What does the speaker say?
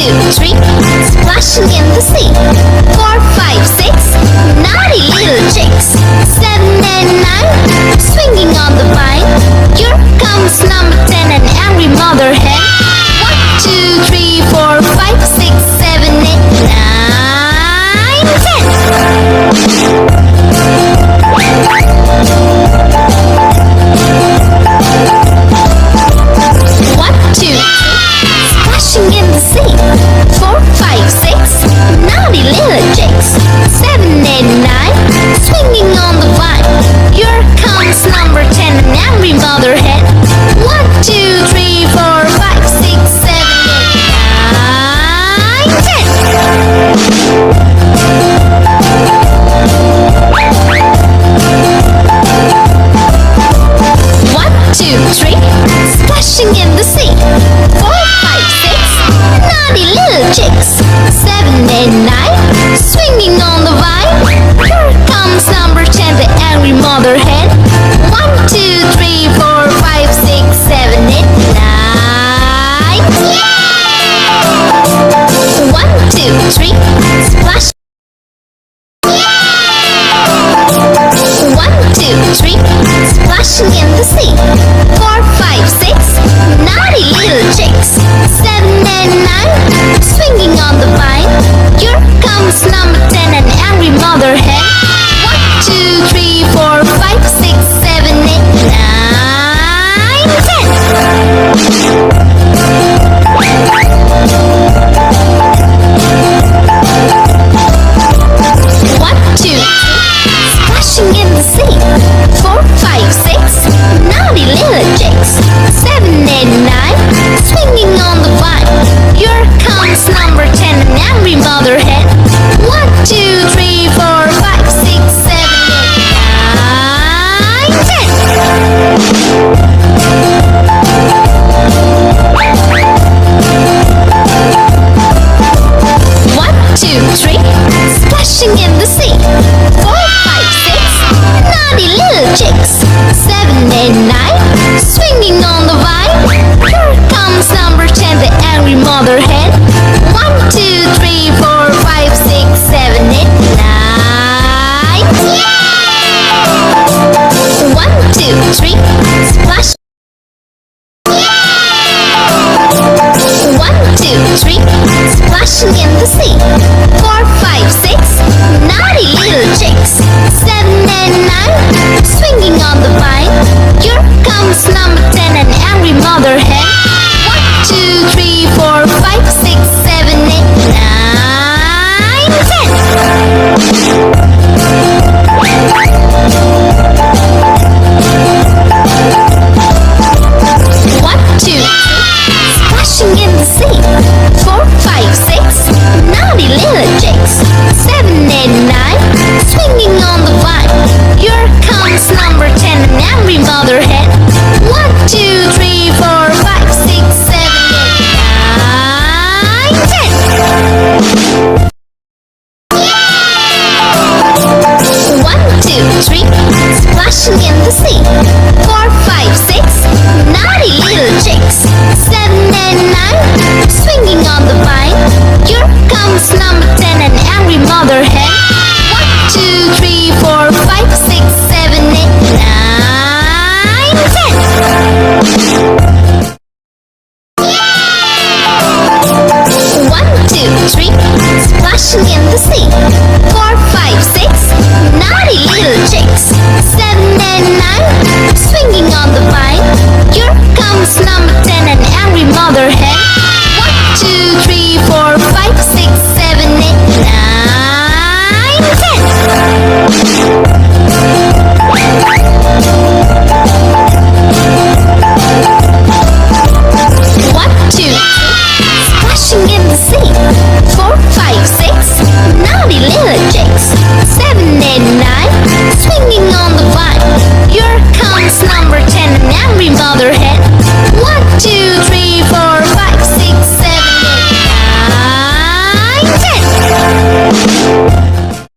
two, three, splashing in the sea. 4, 5, 6, naughty little chicks. 7 and 9, swinging on the vine. Here comes number 10, an angry mother hen. 1, 2, 3, 4, 5, 6, 7, 8, 9, 10. 1, 2, 3, splashing in the sea. 4, 5, 6, naughty little chicks. 7, 8, 9, swinging on the vine. Here comes number 10, an angry mother hen. 1, 2, 3, 4, 5, 6, 7, 8, 9, 10. 1, 2, 3, splashing in the sea. 4, 5, 6, naughty little chicks. 7, 8, 9, swinging on the vine. Here comes number 10, the angry mother hen. 1, 2, 3, 4, 5, 6, 7, 8, 9, 1, 2, 3, splash. 1, 2, 3, splashing in the sea. 4, 5, 6, naughty little chicks. 7 and 9, swinging on the vine. Here comes number 10, an angry mother hen. 1, 2, 3, 4, 5, 6, 7, 8, 9, 10. 1, 2, 3, splashing in the sea. 4, 5, 6, naughty little chicks. 7, 8, 9, swinging on the vine. Here comes number 10, an angry mother hen. 1, 2, 3, 4, 5, 6, 7, 8, 9, 10. 1, 2, 3, splashing in the sea. 4, 5, 6, naughty little chicks. 7, 8, 9, swinging on the vine. Here comes number 10, the angry mother hen. 1, 2, 3, 4, 5, 6, 7, 8, 9, 1, 2, 3, splash. 1, 2, 3, splashing in the sea. 4, 5, 6, naughty little chicks. 7 and 9, swinging on the vine. Here comes number 10.